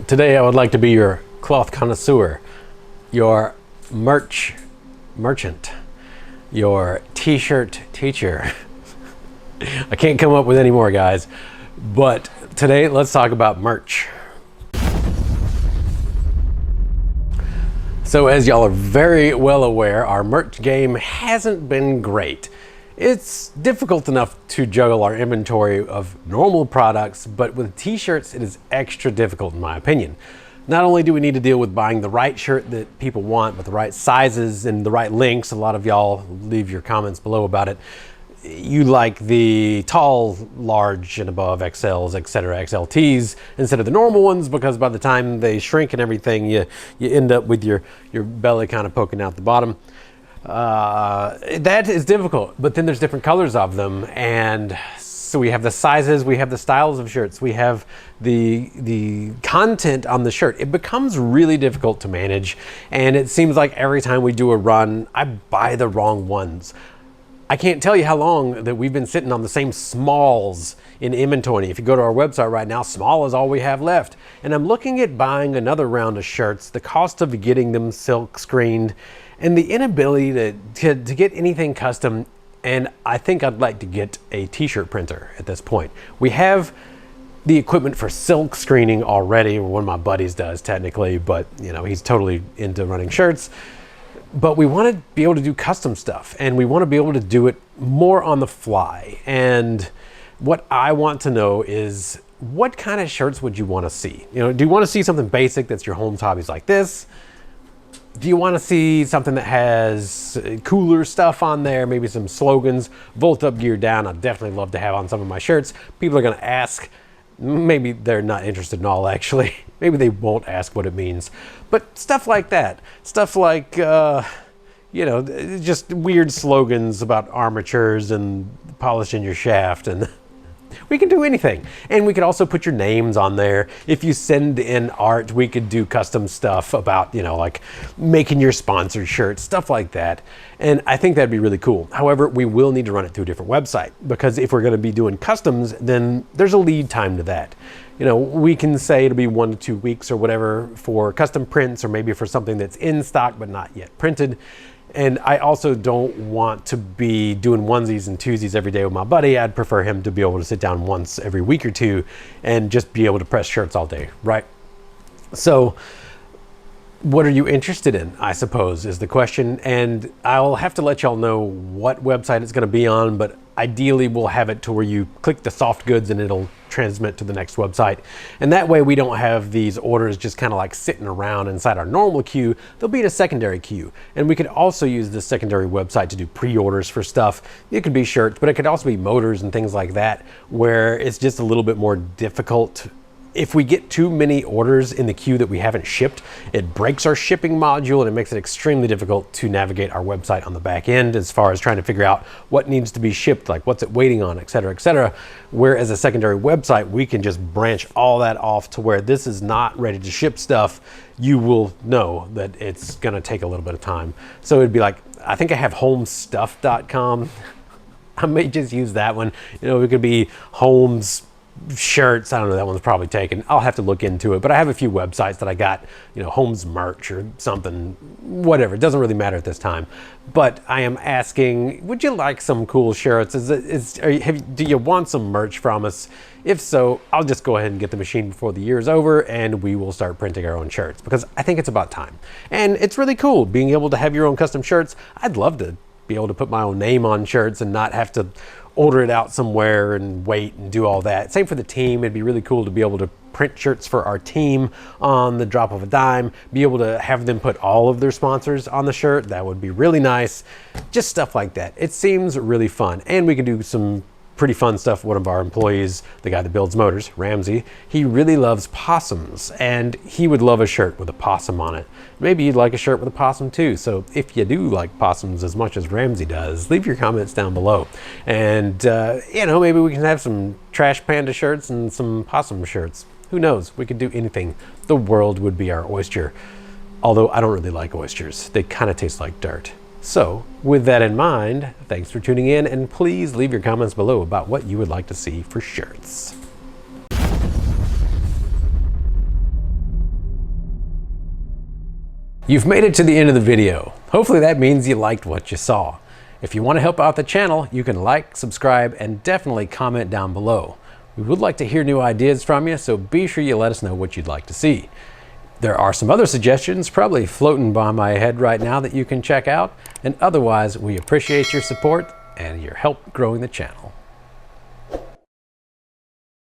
Today I would like to be your cloth connoisseur, your merchant, your t-shirt teacher. I can't come up with any more, guys, but today let's talk about merch. So as y'all are very well aware, our merch game hasn't been great. It's difficult enough to juggle our inventory of normal products, but with t-shirts it is extra difficult in my opinion. Not only do we need to deal with buying the right shirt that people want, but the right sizes and the right lengths. A lot of y'all leave your comments below about it. You like the tall, large and above XLs, etc., XLTs instead of the normal ones, because by the time they shrink and everything, you end up with your belly kind of poking out the bottom. That is difficult, but then there's different colors of them, and so we have the sizes, we have the styles of shirts, we have the content on the shirt. It becomes really difficult to manage, and it seems like every time we do a run, I buy the wrong ones. I can't tell you how long that we've been sitting on the same smalls in inventory. If you go to our website right now, small is all we have left. And I'm looking at buying another round of shirts, the cost of getting them silk screened, and the inability to get anything custom. And I think I'd like to get a t-shirt printer at this point. We have the equipment for silk screening already. One of my buddies does technically, but you know, he's totally into running shirts. But we want to be able to do custom stuff, and we want to be able to do it more on the fly. And what I want to know is, what kind of shirts would you want to see? You know, do you want to see something basic that's your Holmes Hobbies like this? Do you want to see something that has cooler stuff on there, maybe some slogans? Volt up, gear down, I'd definitely love to have on some of my shirts. People are going to ask. Maybe they're not interested in all, actually. Maybe they won't ask what it means. But stuff like that. Stuff like, you know, just weird slogans about armatures and polishing your shaft. And we can do anything. And we could also put your names on there. If you send in art, we could do custom stuff about, you know, like making your sponsored shirt, stuff like that. And I think that'd be really cool. However, we will need to run it through a different website, because if we're going to be doing customs, then there's a lead time to that. You know, we can say it'll be 1 to 2 weeks or whatever for custom prints, or maybe for something that's in stock but not yet printed. And I also don't want to be doing onesies and twosies every day with my buddy. I'd prefer him to be able to sit down once every week or two and just be able to press shirts all day, right? So what are you interested in, I suppose, is the question. And I'll have to let y'all know what website it's going to be on, but ideally we'll have it to where you click the soft goods and it'll transmit to the next website. And that way we don't have these orders just kind of like sitting around inside our normal queue. They'll be in a secondary queue. And we could also use the secondary website to do pre-orders for stuff. It could be shirts, but it could also be motors and things like that, where it's just a little bit more difficult. If we get too many orders in the queue that we haven't shipped, it breaks our shipping module, and it makes it extremely difficult to navigate our website on the back end as far as trying to figure out what needs to be shipped, like what's it waiting on, etc., etc. Whereas a secondary website, we can just branch all that off to where this is not ready to ship stuff. You will know that it's going to take a little bit of time. So it'd be like, I think I have homestuff.com. I may just use that one. You know, it could be Holmes shirts. I don't know, that one's probably taken. I'll have to look into it, but I have a few websites that I got, you know, Holmes merch or something, whatever. It doesn't really matter at this time. But I am asking, would you like some cool shirts? Do you want some merch from us? If so, I'll just go ahead and get the machine before the year is over, and we will start printing our own shirts, because I think it's about time. And it's really cool being able to have your own custom shirts. I'd love to be able to put my own name on shirts and not have to order it out somewhere and wait and do all that. Same for the team. It'd be really cool to be able to print shirts for our team on the drop of a dime, be able to have them put all of their sponsors on the shirt. That would be really nice. Just stuff like that. It seems really fun. And we can do some pretty fun stuff. One of our employees, the guy that builds motors, Ramsey, he really loves possums, and he would love a shirt with a possum on it. Maybe you'd like a shirt with a possum too. So if you do like possums as much as Ramsey does, leave your comments down below. And you know, maybe we can have some trash panda shirts and some possum shirts. Who knows? We could do anything. The world would be our oyster. Although I don't really like oysters. They kind of taste like dirt. So with that in mind, thanks for tuning in, and please leave your comments below about what you would like to see for shirts. You've made it to the end of the video. Hopefully that means you liked what you saw. If you want to help out the channel, you can like, subscribe, and definitely comment down below. We would like to hear new ideas from you, so be sure you let us know what you'd like to see. There are some other suggestions probably floating by my head right now that you can check out, and otherwise we appreciate your support and your help growing the channel.